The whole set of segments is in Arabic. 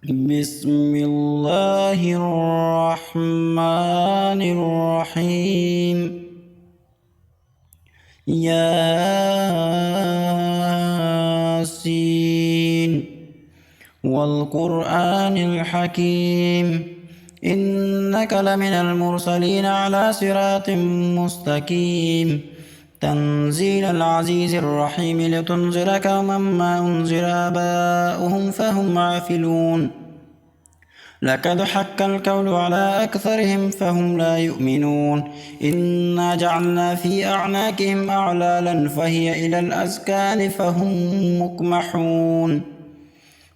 بسم الله الرحمن الرحيم. ياسين والقرآن الحكيم إنك لمن المرسلين على صراط مستقيم تنزيل العزيز الرحيم لتنذر قوما ما أنذر آباؤهم فهم غافلون لقد حق القول على أكثرهم فهم لا يؤمنون إنا جعلنا في أعناقهم أغلالا فهي إلى الأذقان فهم مقمحون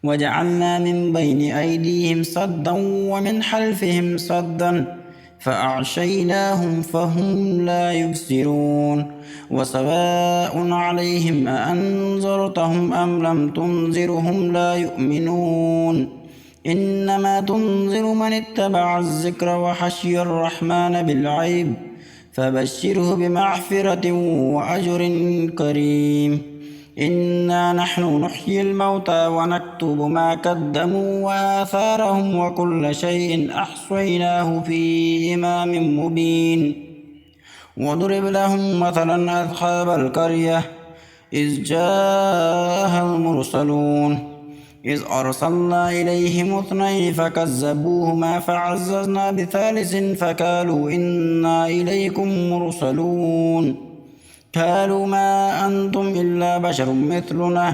وجعلنا من بين أيديهم صدا ومن خلفهم صدا فأغشيناهم فهم لا يبصرون وسواء عليهم أأنذرتهم أم لم تنذرهم لا يؤمنون إنما تنذر من اتبع الذكر وخشي الرحمن بالغيب فبشره بمغفرة وأجر كريم إنا نحن نحيي الموتى ونكتب ما قدموا وآثارهم وكل شيء أحصيناه في إمام مبين واضرب لهم مثلا أصحاب القرية إذ جاءها المرسلون إذ أرسلنا إليهم اثنين فكذبوهما فعززنا بثالث فقالوا إنا إليكم مرسلون قالوا ما أنتم إلا بشر مثلنا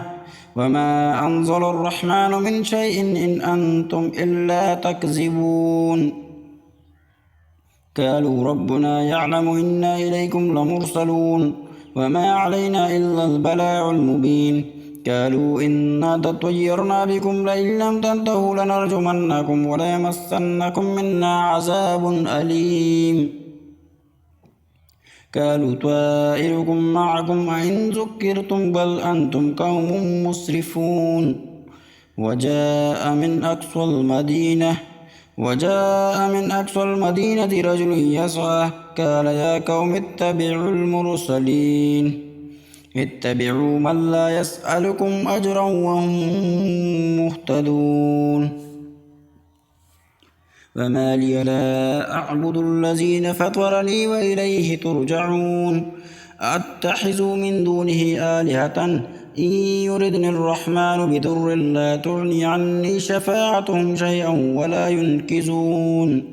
وما أنزل الرحمن من شيء إن أنتم إلا تكذبون قالوا ربنا يعلم إنا إليكم لمرسلون وما علينا إلا البلاغ المبين قالوا إنا تطيرنا بكم لئن لم تنتهوا لنرجمنكم وليمسنكم منا عذاب أليم قالوا طائركم معكم أئن ذكرتم بل أنتم قوم مسرفون وجاء من أقصى المدينة رجل يسعى قال يا قوم اتبعوا المرسلين اتبعوا من لا يسألكم أجرا وهم مهتدون وما لي لا أعبد الذين فطرني وإليه ترجعون أتخذ من دونه آلهة إن يردني الرحمن بضر لا تغني عني شفاعتهم شيئا ولا ينقذون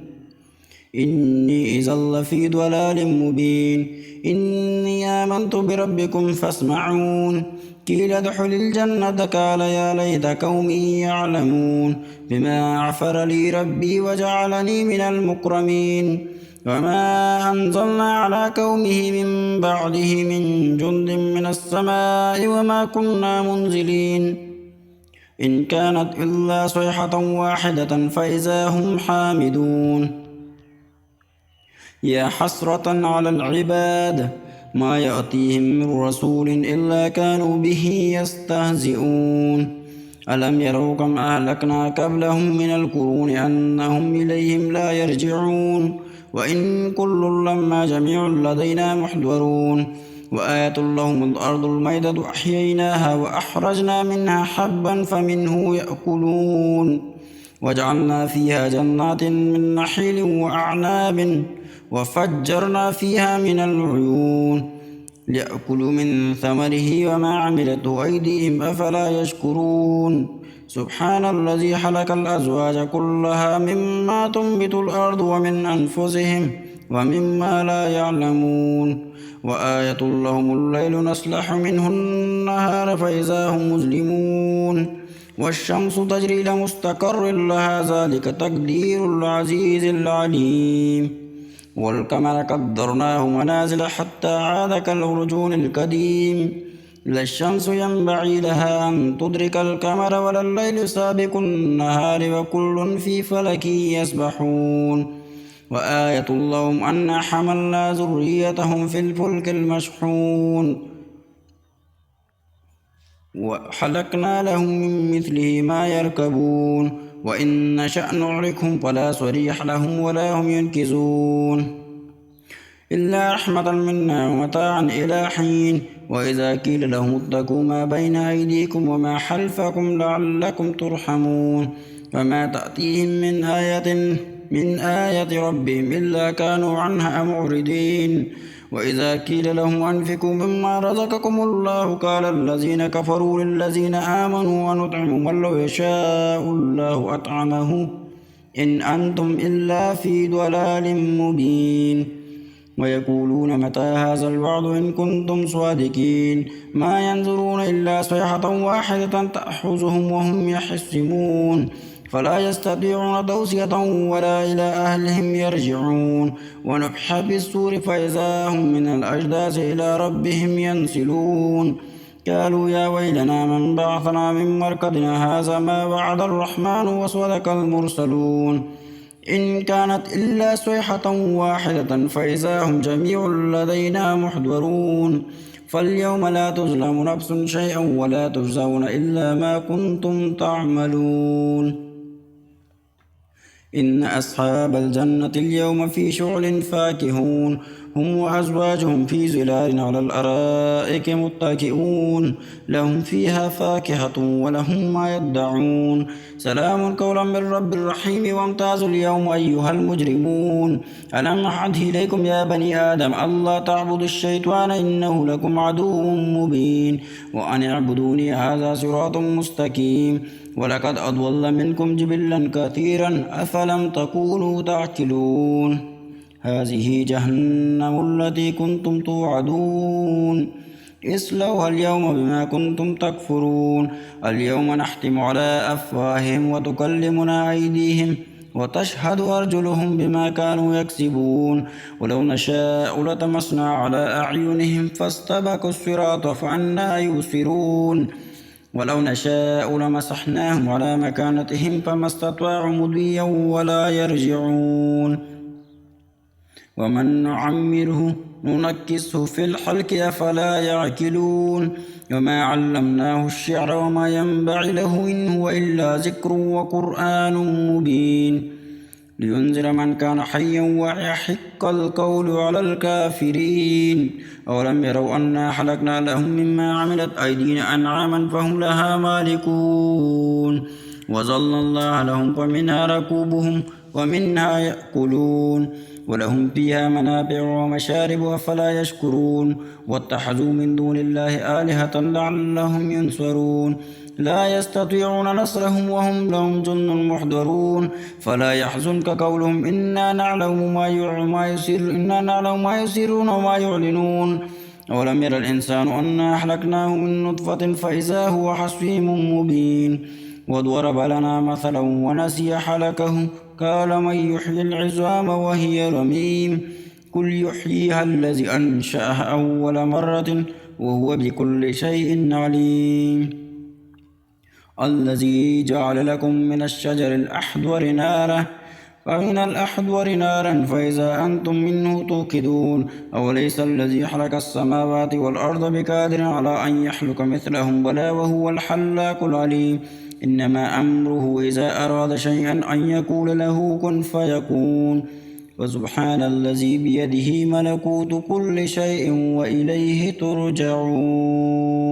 إني إذا لفي ضلال مبين إني آمنت بربكم فاسمعون قيل ادخل الجنة قال يا ليت قومي يعلمون بما غفر لي ربي وجعلني من المكرمين وما أنزلنا على قومه من بعده من جند من السماء وما كنا منزلين إن كانت إلا صيحة واحدة فإذا هم حامدون يا حسرة على العباد ما يأتيهم من رسول إلا كانوا به يستهزئون ألم يروا كم أهلكنا قبلهم من القرون أنهم إليهم لا يرجعون وإن كل لما جميع لدينا محضرون وآية لهم الأرض الميتة أحييناها وأخرجنا منها حبا فمنه يأكلون وجعلنا فيها جنات من نخيل وأعناب وفجرنا فيها من العيون ليأكلوا من ثمره وما عملته أيديهم أفلا يشكرون سبحان الذي خلق الأزواج كلها مما تنبت الأرض ومن أنفسهم ومما لا يعلمون وآية لهم الليل نسلخ منه النهار فإذا هم مظلمون والشمس تجري لمستقر لها ذلك تقدير العزيز العليم والقمر قدرناه منازل حتى عاد كالعرجون القديم لا الشمس ينبغي لها أن تدرك القمر ولا الليل سابق النهار وكل في فلك يسبحون وآية لهم أنا حملنا ذريتهم في الفلك المشحون وخلقنا لهم من مثله ما يركبون وإن نشأ نغرقهم فلا صريخ لهم ولا هم ينقذون إلا رحمة منا ومتاعا إلى حين وإذا قيل لهم اتقوا ما بين أيديكم وما خلفكم لعلكم ترحمون وما تأتيهم من آية ربهم إلا كانوا عنها معرضين وإذا قيل لهم أنفقوا مما رزقكم الله قال الذين كفروا للذين آمنوا ونطعم من لو يشاء الله أطعمه إن أنتم إلا في ضلال مبين ويقولون متى هذا الوعد إن كنتم صادقين ما ينظرون إلا صيحة واحدة تأخذهم وهم يحسمون فلا يستطيعون توصية ولا إلى أهلهم يرجعون ونفخ بالصور فإذا هم من الأجداث إلى ربهم ينسلون قالوا يا ويلنا من بعثنا من مرقدنا هذا ما وعد الرحمن وصدق المرسلون إن كانت إلا صيحة واحدة فإذا هم جميع لدينا محضرون فاليوم لا تظلم نفس شيئا ولا تجزون إلا ما كنتم تعملون إن أصحاب الجنة اليوم في شغل فاكهون هم وأزواجهم في ظلال على الأرائك متكئون لهم فيها فاكهة ولهم ما يدعون سلام قولا من رب الرحيم وامتازوا اليوم أيها المجرمون ألم أعهد إليكم يا بني آدم ألا تعبدوا الشيطان إنه لكم عدو مبين وأن اعبدوني هذا صراط مستقيم ولقد أضل منكم جبلا كثيرا أفلم تكونوا تعقلون هذه جهنم التي كنتم توعدون اصلوها اليوم بما كنتم تكفرون اليوم نختم على أفواههم وتكلمنا أيديهم وتشهد أرجلهم بما كانوا يكسبون ولو نشاء لطمسنا على أعينهم فاستبقوا الصراط فأنى يبصرون ولو نشاء لمسحناهم على مكانتهم فما استطاعوا مضيا ولا يرجعون ومن نعمره ننكسه في الخلق أفلا يعقلون وما علمناه الشعر وما ينبغي له إن هو إلا ذكر وقرآن مبين لينذر من كان حيا ويحق القول على الكافرين أولم يروا أنا خلقنا لهم مما عملت أيدينا أنعاما فهم لها مالكون وظللنا لهم فمنها ركوبهم ومنها يأكلون ولهم فيها منابع ومشارب أفلا يشكرون واتخذوا من دون الله آلهة لعلهم ينصرون لا يستطيعون نصرهم وهم لهم جند محضرون فلا يحزنك قولهم إنا نعلم ما يسرون وما يعلنون أولم ير الإنسان أنا أهلكناه من نطفة فإذا هو حصيم مبين وضرب لنا مثلا ونسي حلكه قال من يحيي العظام وهي رميم قل يحييها الذي أنشأها أول مرة وهو بكل شيء عليم الذي جعل لكم من الشجر الأخضر نارا فمن الأخضر نارا فإذا أنتم منه توقدون أوليس الذي خلق السماوات والأرض بقادر على أن يخلق مثلهم بلى وهو الخلاق العليم إنما أمره إذا أراد شيئا أن يقول له كن فيكون وسبحان الذي بيده ملكوت كل شيء وإليه ترجعون.